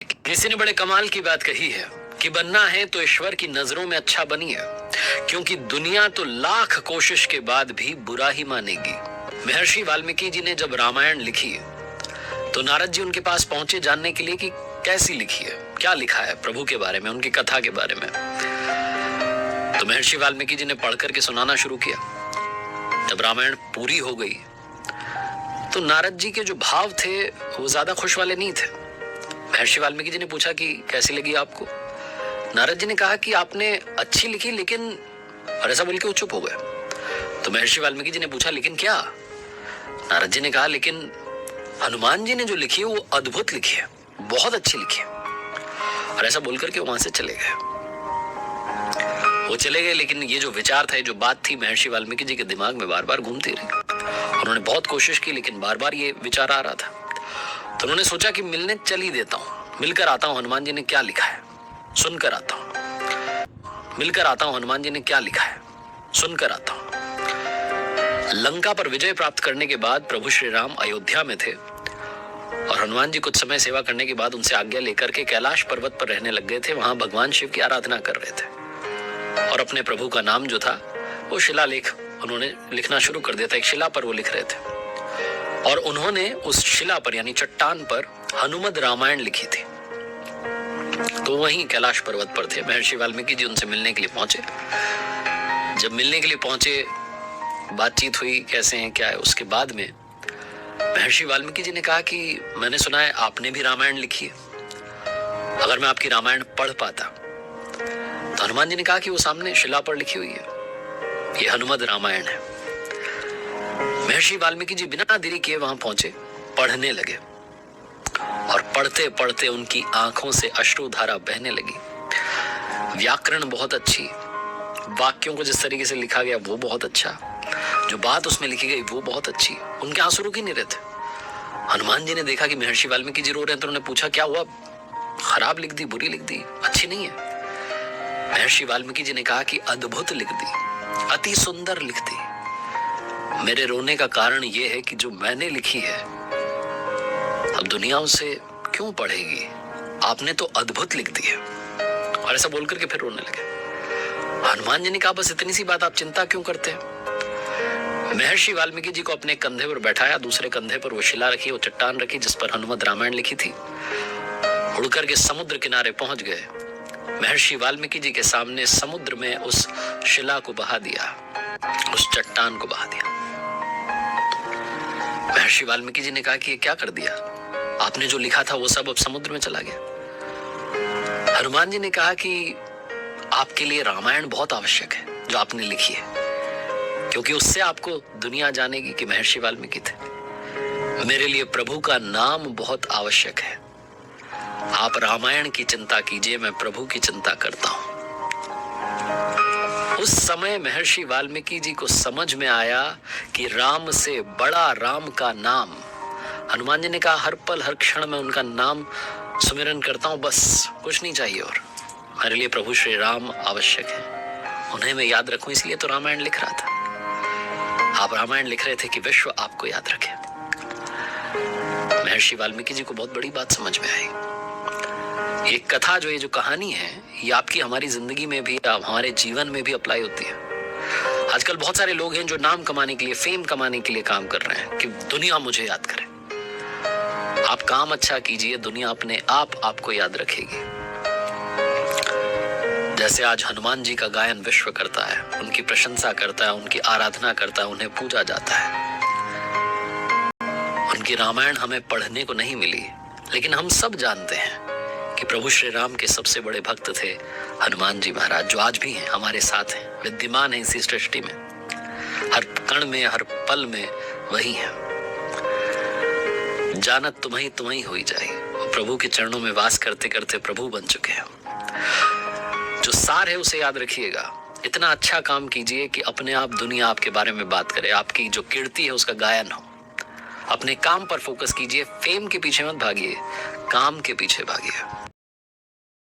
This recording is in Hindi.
किसी ने बड़े कमाल की बात कही है कि बनना है तो ईश्वर की नजरों में अच्छा बनिए, क्योंकि दुनिया तो लाख कोशिश के बाद भी बुरा ही मानेगी। महर्षि वाल्मीकि जी ने जब रामायण लिखी तो नारद जी उनके पास पहुंचे जानने के लिए कि कैसी लिखी है, क्या लिखा है प्रभु के बारे में, उनकी कथा के बारे में। तो महर्षि वाल्मीकि जी ने पढ़ करके सुनाना शुरू किया। जब रामायण पूरी हो गई तो नारद जी के जो भाव थे वो ज्यादा खुश वाले नहीं थे। महर्षि वाल्मीकि जी ने पूछा कि कैसी लगी आपको। नारद जी ने कहा कि आपने अच्छी लिखी, लेकिन, और ऐसा बोल के वो चुप हो गए। तो महर्षि वाल्मीकि जी ने पूछा लेकिन क्या। नारद जी ने कहा लेकिन हनुमान जी ने जो लिखी है वो अद्भुत लिखी है, बहुत अच्छी लिखी है। और ऐसा बोलकर के वो वहां से चले गए। वो चले गए, लेकिन ये जो विचार था, जो बात थी, महर्षि वाल्मीकि जी के दिमाग में बार बार घूमती रही। उन्होंने बहुत कोशिश की, लेकिन बार बार ये विचार आ रहा था। तो उन्होंने सोचा कि मिलने चल ही देता हूं, मिलकर आता हूं हनुमान जी ने क्या लिखा है, सुनकर आता हूं। मिलकर आता हूं हनुमान जी ने क्या लिखा है, सुनकर आता हूं। लंका पर विजय प्राप्त करने के बाद प्रभु श्री राम अयोध्या में थे और हनुमान जी कुछ समय सेवा करने के बाद उनसे आज्ञा लेकर के कैलाश पर्वत पर रहने लग गए थे। वहां भगवान शिव की आराधना कर रहे थे और अपने प्रभु का नाम जो था वो शिलालेख उन्होंने लिखना शुरू कर दिया था। एक शिला पर वो लिख रहे थे और उन्होंने उस शिला पर यानी चट्टान पर हनुमद रामायण लिखी थी। तो वहीं कैलाश पर्वत पर थे। महर्षि वाल्मीकि जी उनसे मिलने के लिए पहुंचे। जब मिलने के लिए पहुंचे, बातचीत हुई, कैसे हैं क्या है। उसके बाद में महर्षि वाल्मीकि जी ने कहा कि मैंने सुना है आपने भी रामायण लिखी है, अगर मैं आपकी रामायण पढ़ पाता। तो हनुमान जी ने कहा कि वो सामने शिला पर लिखी हुई है, ये हनुमद रामायण है। महर्षि वाल्मीकि जी बिना देरी किए वहां पहुंचे, पढ़ने लगे और पढ़ते पढ़ते उनकी आंखों से अश्रुधारा बहने लगी। व्याकरण बहुत अच्छी, वाक्यों को जिस तरीके से लिखा गया वो बहुत अच्छा, जो बात उसमें लिखी गई वो बहुत अच्छी। उनके आंसू रुक ही नहीं रहे थे। हनुमान जी ने देखा कि महर्षि वाल्मीकि जी रो रहे हैं, तो उन्होंने पूछा क्या हुआ, खराब लिख दी, बुरी लिख दी, अच्छी नहीं है। महर्षि वाल्मीकि जी ने कहा कि अद्भुत लिख दी, अति सुंदर लिख दी। मेरे रोने का कारण यह है कि जो मैंने लिखी है अब दुनिया उसे क्यों पढ़ेगी, आपने तो अद्भुत लिख दी है। और ऐसा बोलकर के फिर रोने लगे। हनुमान जी ने कहा बस इतनी सी बात, आप चिंता क्यों करते हैं। महर्षि वाल्मीकि जी को अपने कंधे पर बैठाया, दूसरे कंधे पर वो शिला रखी, वो चट्टान रखी जिस पर हनुमद रामायण लिखी थी। उड़कर के समुद्र किनारे पहुंच गए। महर्षि वाल्मीकि जी के सामने समुद्र में उस शिला को बहा दिया, उस चट्टान को बहा दिया। महर्षि वाल्मीकि जी ने कहा कि ये क्या कर दिया, आपने जो लिखा था वो सब अब समुद्र में चला गया। हनुमान जी ने कहा कि आपके लिए रामायण बहुत आवश्यक है जो आपने लिखी है, क्योंकि उससे आपको दुनिया जानेगी कि महर्षि वाल्मीकि थे। मेरे लिए प्रभु का नाम बहुत आवश्यक है। आप रामायण की चिंता कीजिए, मैं प्रभु की चिंता करता हूं। उस समय महर्षि वाल्मीकि जी को समझ में आया कि राम से बड़ा राम का नाम। हनुमान जी ने कहा हर पल हर क्षण में उनका नाम सुमिरन करता हूं, बस कुछ नहीं चाहिए और। मेरे लिए प्रभु श्री राम आवश्यक है, उन्हें मैं याद रखूं, इसलिए तो रामायण लिख रहा था। आप रामायण लिख रहे थे कि विश्व आपको याद रखे। महर्षि वाल्मीकि जी को बहुत बड़ी बात समझ में आई। ये कथा जो, ये जो कहानी है, ये आपकी हमारी जिंदगी में भी, हमारे जीवन में भी अप्लाई होती है। आजकल बहुत सारे लोग हैं जो नाम कमाने के लिए, फेम कमाने के लिए काम कर रहे हैं कि दुनिया मुझे याद करे। आप काम अच्छा कीजिए, दुनिया अपने आप आपको याद रखेगी। जैसे आज हनुमान जी का गायन विश्व करता है, उनकी प्रशंसा करता है, उनकी आराधना करता है, उन्हें पूजा जाता है। उनकी रामायण हमें पढ़ने को नहीं मिली, लेकिन हम सब जानते हैं कि प्रभु श्री राम के सबसे बड़े भक्त थे हनुमान जी महाराज, जो आज भी हैं, हमारे साथ हैं, विद्यमान हैं इसी सृष्टि में। हर कण में, हर पल में वही है। जानत तुम्ही होई जाए, वो प्रभु के चरणों में वास करते करते प्रभु बन चुके हैं। जो सार है उसे याद रखिएगा। इतना अच्छा काम कीजिए कि अपने आप दुनिया आपके बारे में बात करे, आपकी जो कीर्ति है उसका गायन हो। अपने काम पर फोकस कीजिए, फेम के पीछे मत भागिए, काम के पीछे भागिए।